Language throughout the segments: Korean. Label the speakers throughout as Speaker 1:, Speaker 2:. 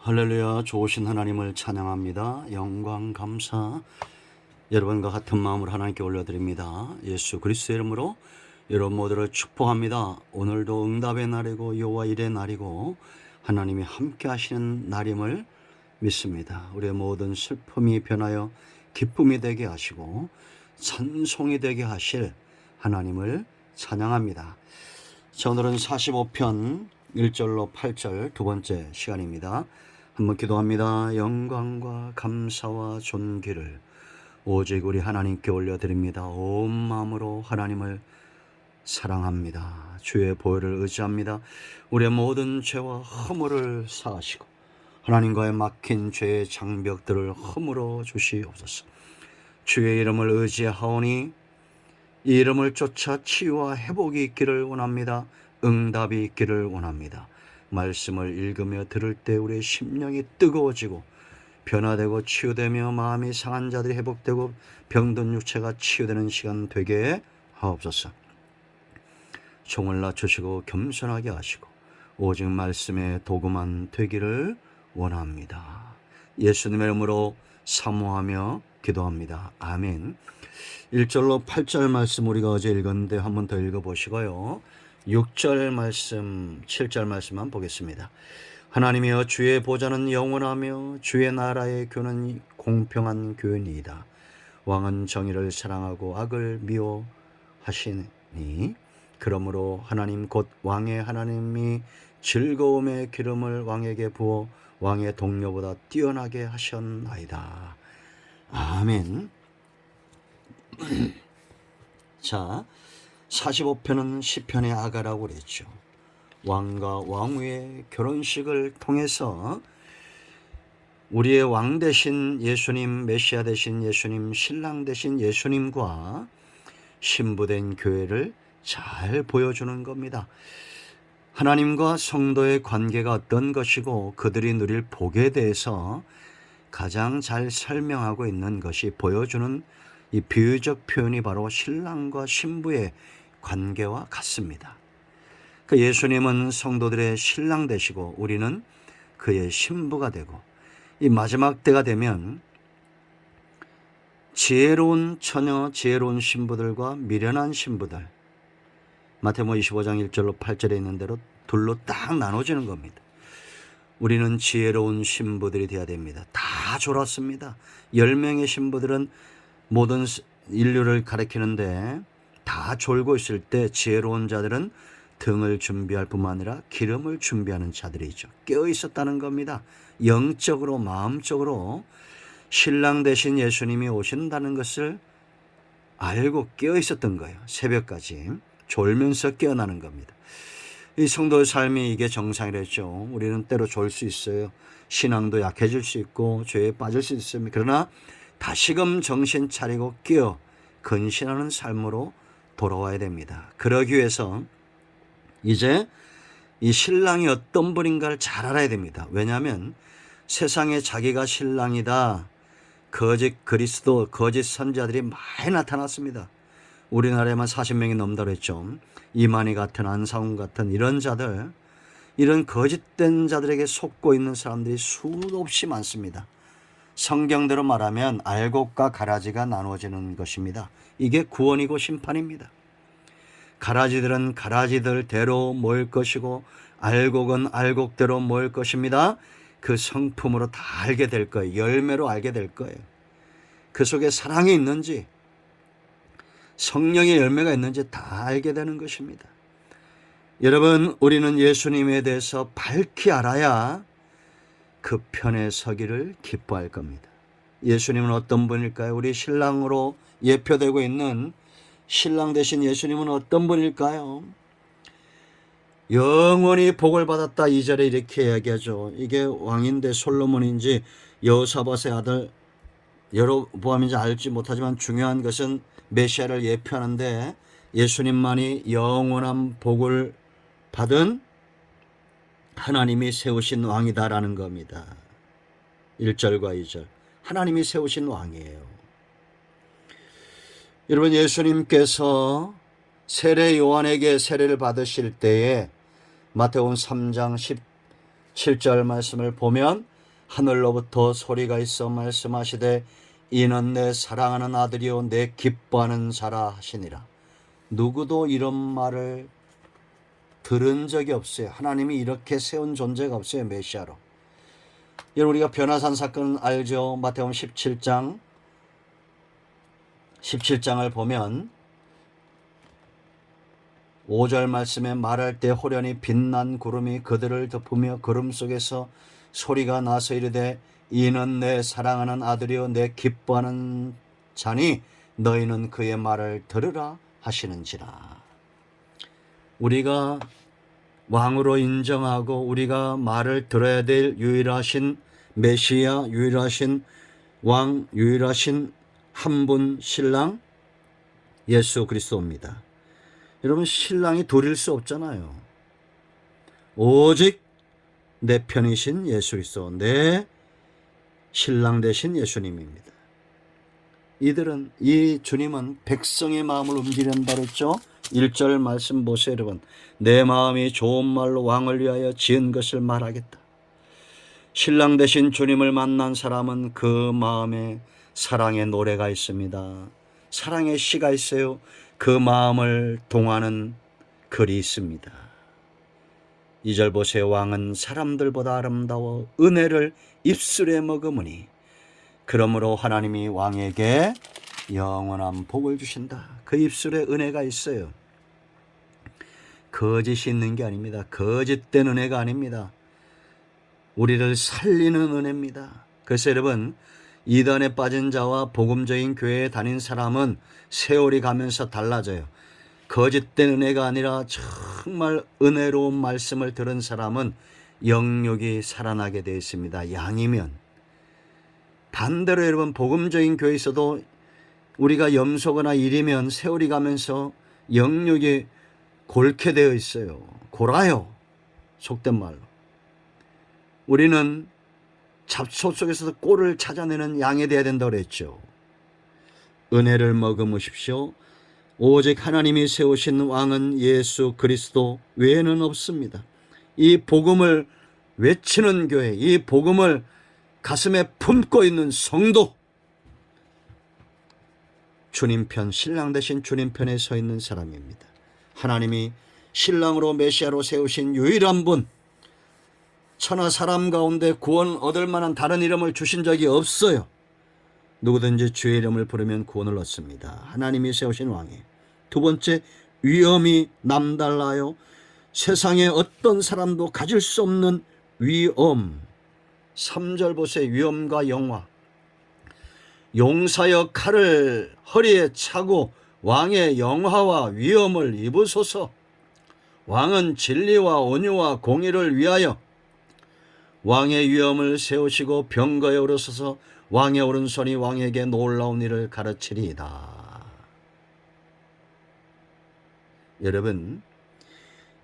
Speaker 1: 할렐루야. 좋으신 하나님을 찬양합니다. 영광 감사 여러분과 같은 마음으로 하나님께 올려드립니다. 예수 그리스도의 이름으로 여러분 모두를 축복합니다. 오늘도 응답의 날이고 여호와 일의 날이고 하나님이 함께 하시는 날임을 믿습니다. 우리의 모든 슬픔이 변하여 기쁨이 되게 하시고 찬송이 되게 하실 하나님을 찬양합니다. 자, 오늘은 45편 1절로 8절 두 번째 시간입니다. 한번 기도합니다. 영광과 감사와 존귀를 오직 우리 하나님께 올려드립니다. 온 마음으로 하나님을 사랑합니다. 주의 보혈을 의지합니다. 우리의 모든 죄와 허물을 사하시고 하나님과의 막힌 죄의 장벽들을 허물어 주시옵소서. 주의 이름을 의지하오니 이 이름을 쫓아 치유와 회복이 있기를 원합니다. 응답이 있기를 원합니다. 말씀을 읽으며 들을 때 우리의 심령이 뜨거워지고 변화되고 치유되며 마음이 상한 자들이 회복되고 병든 육체가 치유되는 시간 되게 하옵소서. 종을 낮추시고 겸손하게 하시고 오직 말씀의 도구만 되기를 원합니다. 예수님의 이름으로 사모하며 기도합니다. 아멘. 1절로 8절 말씀 우리가 어제 읽었는데 한 번 더 읽어보시고요. 6절 말씀, 7절 말씀만 보겠습니다. 하나님이여 주의 보좌는 영원하며 주의 나라의 교는 공평한 교훈이다. 왕은 정의를 사랑하고 악을 미워하시니 그러므로 하나님 곧 왕의 하나님이 즐거움의 기름을 왕에게 부어 왕의 동료보다 뛰어나게 하셨나이다. 아멘. 자, 45편은 시편의 아가라고 그랬죠. 왕과 왕후의 결혼식을 통해서 우리의 왕 되신 예수님, 메시아 되신 예수님, 신랑 되신 예수님과 신부된 교회를 잘 보여주는 겁니다. 하나님과 성도의 관계가 어떤 것이고 그들이 누릴 복에 대해서 가장 잘 설명하고 있는 것이 보여주는 이 비유적 표현이 바로 신랑과 신부의 관계와 같습니다. 그 예수님은 성도들의 신랑 되시고 우리는 그의 신부가 되고 이 마지막 때가 되면 지혜로운 처녀, 지혜로운 신부들과 미련한 신부들, 마태복음 25장 1절로 8절에 있는 대로 둘로 딱 나눠지는 겁니다. 우리는 지혜로운 신부들이 되어야 됩니다. 다 졸았습니다. 10명의 신부들은 모든 인류를 가리키는데 다 졸고 있을 때 지혜로운 자들은 등을 준비할 뿐만 아니라 기름을 준비하는 자들이죠. 깨어 있었다는 겁니다. 영적으로 마음적으로 신랑 되신 예수님이 오신다는 것을 알고 깨어 있었던 거예요. 새벽까지 졸면서 깨어나는 겁니다. 이 성도의 삶이 이게 정상이랬죠. 우리는 때로 졸 수 있어요. 신앙도 약해질 수 있고 죄에 빠질 수 있습니다. 그러나 다시금 정신 차리고 깨어 근신하는 삶으로 돌아와야 됩니다. 그러기 위해서 이제 이 신랑이 어떤 분인가를 잘 알아야 됩니다. 왜냐하면 세상에 자기가 신랑이다, 거짓 그리스도, 거짓 선지자들이 많이 나타났습니다. 우리나라에만 40명이 넘다고 했죠. 이만희 같은, 안상훈 같은 이런 자들, 이런 거짓된 자들에게 속고 있는 사람들이 수도 없이 많습니다. 성경대로 말하면 알곡과 가라지가 나누어지는 것입니다. 이게 구원이고 심판입니다. 가라지들은 가라지들대로 모일 것이고 알곡은 알곡대로 모일 것입니다. 그 성품으로 다 알게 될 거예요. 열매로 알게 될 거예요. 그 속에 사랑이 있는지 성령의 열매가 있는지 다 알게 되는 것입니다. 여러분, 우리는 예수님에 대해서 밝히 알아야 그 편에 서기를 기뻐할 겁니다. 예수님은 어떤 분일까요? 우리 신랑으로 예표되고 있는 신랑 되신 예수님은 어떤 분일까요? 영원히 복을 받았다 2절에 이렇게 이야기하죠. 이게 왕인데 솔로몬인지 여호사밧의 아들 여로보암인지 알지 못하지만 중요한 것은 메시아를 예표하는데 예수님만이 영원한 복을 받은 하나님이 세우신 왕이다라는 겁니다. 1절과 2절. 하나님이 세우신 왕이에요. 여러분, 예수님께서 세례 요한에게 세례를 받으실 때에 마태복음 3장 17절 말씀을 보면 하늘로부터 소리가 있어 말씀하시되 이는 내 사랑하는 아들이요 내 기뻐하는 자라 하시니라. 누구도 이런 말을 들은 적이 없어요. 하나님이 이렇게 세운 존재가 없어요. 메시아로. 여러분, 우리가 변화산 사건 알죠? 마태복음 17장을 보면 5절 말씀에 말할 때 호련히 빛난 구름이 그들을 덮으며 구름 속에서 소리가 나서 이르되 이는 내 사랑하는 아들이요 내 기뻐하는 자니 너희는 그의 말을 들으라 하시는지라. 우리가 왕으로 인정하고 우리가 말을 들어야 될 유일하신 메시아, 유일하신 왕, 유일하신 한 분 신랑 예수 그리스도입니다. 여러분, 신랑이 둘일 수 없잖아요. 오직 내 편이신 예수 그리스도, 내 신랑 되신 예수님입니다. 이 주님은 백성의 마음을 움직인다 그랬죠. 1절 말씀 보세요, 여러분. 내 마음이 좋은 말로 왕을 위하여 지은 것을 말하겠다. 신랑 되신 주님을 만난 사람은 그 마음에 사랑의 노래가 있습니다. 사랑의 시가 있어요. 그 마음을 동하는 글이 있습니다. 2절 보세요. 왕은 사람들보다 아름다워 은혜를 입술에 머금으니 그러므로 하나님이 왕에게 영원한 복을 주신다. 그 입술에 은혜가 있어요. 거짓이 있는 게 아닙니다. 거짓된 은혜가 아닙니다. 우리를 살리는 은혜입니다. 그래서 여러분, 이단에 빠진 자와 복음적인 교회에 다닌 사람은 세월이 가면서 달라져요. 거짓된 은혜가 아니라 정말 은혜로운 말씀을 들은 사람은 영육이 살아나게 되어 있습니다. 양이면. 반대로 여러분, 복음적인 교회에 있어도 우리가 염소거나 일이면 세월이 가면서 영육이 골게 되어 있어요. 골아요. 속된 말로. 우리는 잡초 속에서도 꼴을 찾아내는 양이 되어야 된다고 그랬죠. 은혜를 머금으십시오. 오직 하나님이 세우신 왕은 예수 그리스도 외에는 없습니다. 이 복음을 외치는 교회, 이 복음을 가슴에 품고 있는 성도, 주님 편, 신랑 되신 주님 편에 서 있는 사람입니다. 하나님이 신랑으로 메시아로 세우신 유일한 분, 천하 사람 가운데 구원 얻을 만한 다른 이름을 주신 적이 없어요. 누구든지 주의 이름을 부르면 구원을 얻습니다. 하나님이 세우신 왕이에요. 두 번째, 위엄이 남달라요. 세상에 어떤 사람도 가질 수 없는 위엄. 3절 보세요. 위엄과 영화. 용사여 칼을 허리에 차고 왕의 영화와 위엄을 입으소서. 왕은 진리와 온유와 공의를 위하여 왕의 위엄을 세우시고 병거에 오르소서. 왕의 오른손이 왕에게 놀라운 일을 가르치리이다. 여러분,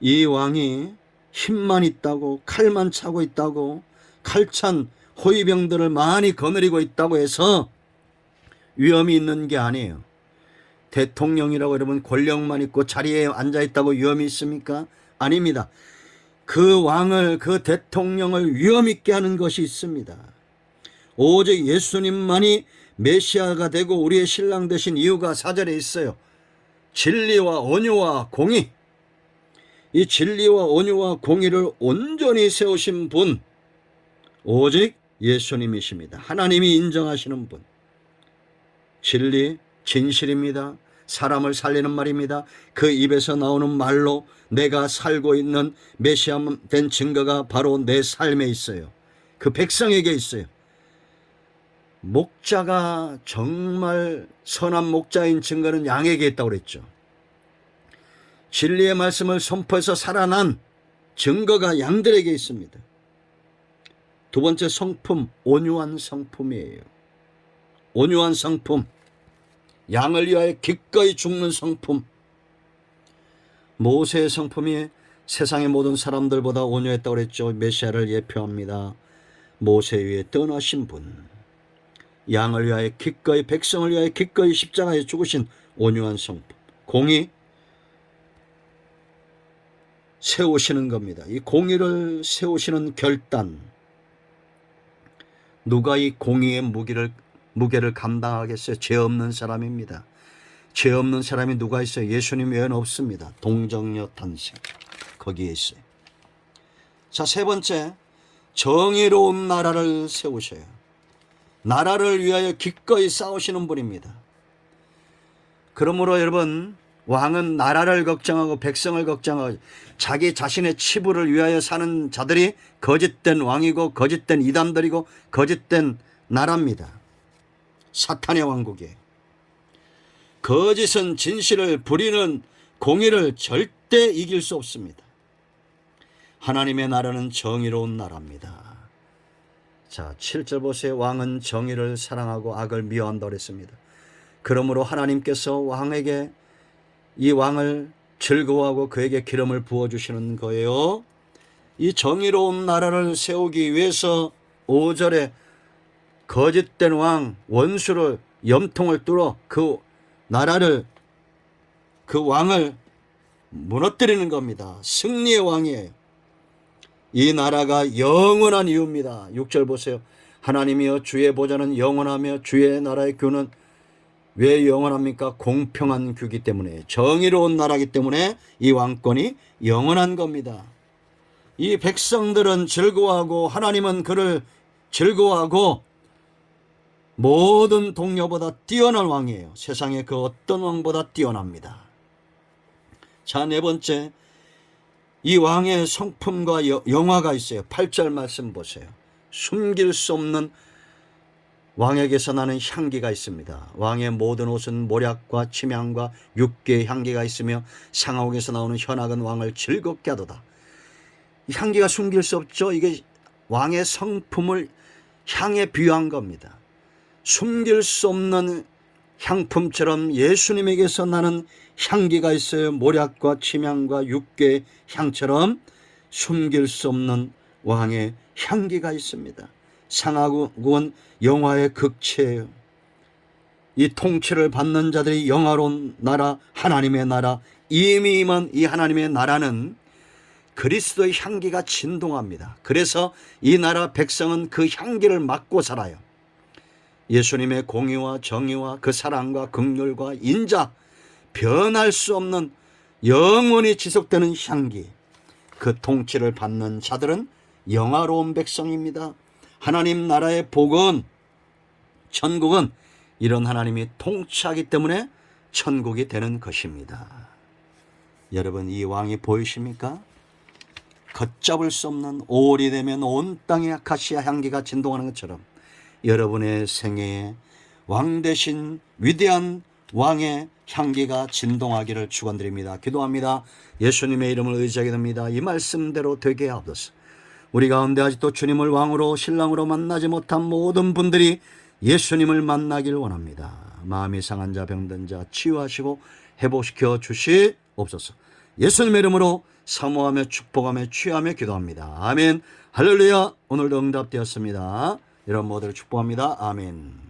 Speaker 1: 이 왕이 힘만 있다고, 칼만 차고 있다고, 칼찬 호위병들을 많이 거느리고 있다고 해서 위엄이 있는 게 아니에요. 대통령이라고 여러분 권력만 있고 자리에 앉아 있다고 위엄이 있습니까? 아닙니다. 그 왕을, 그 대통령을 위엄 있게 하는 것이 있습니다. 오직 예수님만이 메시아가 되고 우리의 신랑 되신 이유가 4절에 있어요. 진리와 온유와 공의. 이 진리와 온유와 공의를 온전히 세우신 분, 오직 예수님이십니다. 하나님이 인정하시는 분. 진리, 진실입니다. 사람을 살리는 말입니다. 그 입에서 나오는 말로 내가 살고 있는 메시아 된 증거가 바로 내 삶에 있어요. 그 백성에게 있어요. 목자가 정말 선한 목자인 증거는 양에게 있다고 그랬죠. 진리의 말씀을 선포해서 살아난 증거가 양들에게 있습니다. 두 번째 성품, 온유한 성품이에요. 온유한 성품, 양을 위하여 기꺼이 죽는 성품. 모세의 성품이 세상의 모든 사람들보다 온유했다고 그랬죠. 메시아를 예표합니다. 모세 위에 떠나신 분, 양을 위하여 기꺼이, 백성을 위하여 기꺼이 십자가에 죽으신 온유한 성품. 공의, 세우시는 겁니다. 이 공의를 세우시는 결단. 누가 이 공의의 무게를 감당하겠어요? 죄 없는 사람입니다. 죄 없는 사람이 누가 있어요? 예수님 외에는 없습니다. 동정녀 탄생 거기에 있어요. 자, 세 번째, 정의로운 나라를 세우셔요. 나라를 위하여 기꺼이 싸우시는 분입니다. 그러므로 여러분, 왕은 나라를 걱정하고 백성을 걱정하고 자기 자신의 치부를 위하여 사는 자들이 거짓된 왕이고 거짓된 이단들이고 거짓된 나라입니다. 사탄의 왕국이에요. 거짓은 진실을 부리는 공의를 절대 이길 수 없습니다. 하나님의 나라는 정의로운 나라입니다. 자, 7절 보세요. 왕은 정의를 사랑하고 악을 미워한다고 그랬습니다. 그러므로 하나님께서 왕에게 이 왕을 즐거워하고 그에게 기름을 부어주시는 거예요. 이 정의로운 나라를 세우기 위해서 5절에 거짓된 왕, 원수를 염통을 뚫어 그 나라를, 그 왕을 무너뜨리는 겁니다. 승리의 왕이에요. 이 나라가 영원한 이유입니다. 6절 보세요. 하나님이여 주의 보좌는 영원하며 주의 나라의 규는 왜 영원합니까? 공평한 규기 때문에, 정의로운 나라이기 때문에 이 왕권이 영원한 겁니다. 이 백성들은 즐거워하고 하나님은 그를 즐거워하고 모든 동료보다 뛰어난 왕이에요. 세상에 그 어떤 왕보다 뛰어납니다. 자, 네 번째, 이 왕의 성품과 영화가 있어요. 8절 말씀 보세요. 숨길 수 없는 왕에게서 나는 향기가 있습니다. 왕의 모든 옷은 모략과 침향과 육개의 향기가 있으며 상하옥에서 나오는 현악은 왕을 즐겁게 하도다. 이 향기가 숨길 수 없죠. 이게 왕의 성품을 향에 비유한 겁니다. 숨길 수 없는 향품처럼 예수님에게서 나는 향기가 있어요. 모략과 침향과 육개의 향처럼 숨길 수 없는 왕의 향기가 있습니다. 상하국은 영화의 극치예요. 이 통치를 받는 자들이 영화로운 나라, 하나님의 나라, 이미 임한 이 하나님의 나라는 그리스도의 향기가 진동합니다. 그래서 이 나라 백성은 그 향기를 맡고 살아요. 예수님의 공의와 정의와 그 사랑과 긍휼과 인자, 변할 수 없는 영원히 지속되는 향기, 그 통치를 받는 자들은 영화로운 백성입니다. 하나님 나라의 복은, 천국은 이런 하나님이 통치하기 때문에 천국이 되는 것입니다. 여러분, 이 왕이 보이십니까? 걷잡을 수 없는, 5월이 되면 온 땅에 아카시아 향기가 진동하는 것처럼 여러분의 생애에 왕 대신 위대한 왕의 향기가 진동하기를 축원드립니다. 기도합니다. 예수님의 이름을 의지하게 됩니다. 이 말씀대로 되게 하옵소서. 우리 가운데 아직도 주님을 왕으로 신랑으로 만나지 못한 모든 분들이 예수님을 만나길 원합니다. 마음이 상한 자, 병든 자 치유하시고 회복시켜 주시옵소서. 예수님의 이름으로 사모하며 축복하며 취하며 기도합니다. 아멘. 할렐루야. 오늘도 응답되었습니다. 여러분 모두를 축복합니다. 아멘.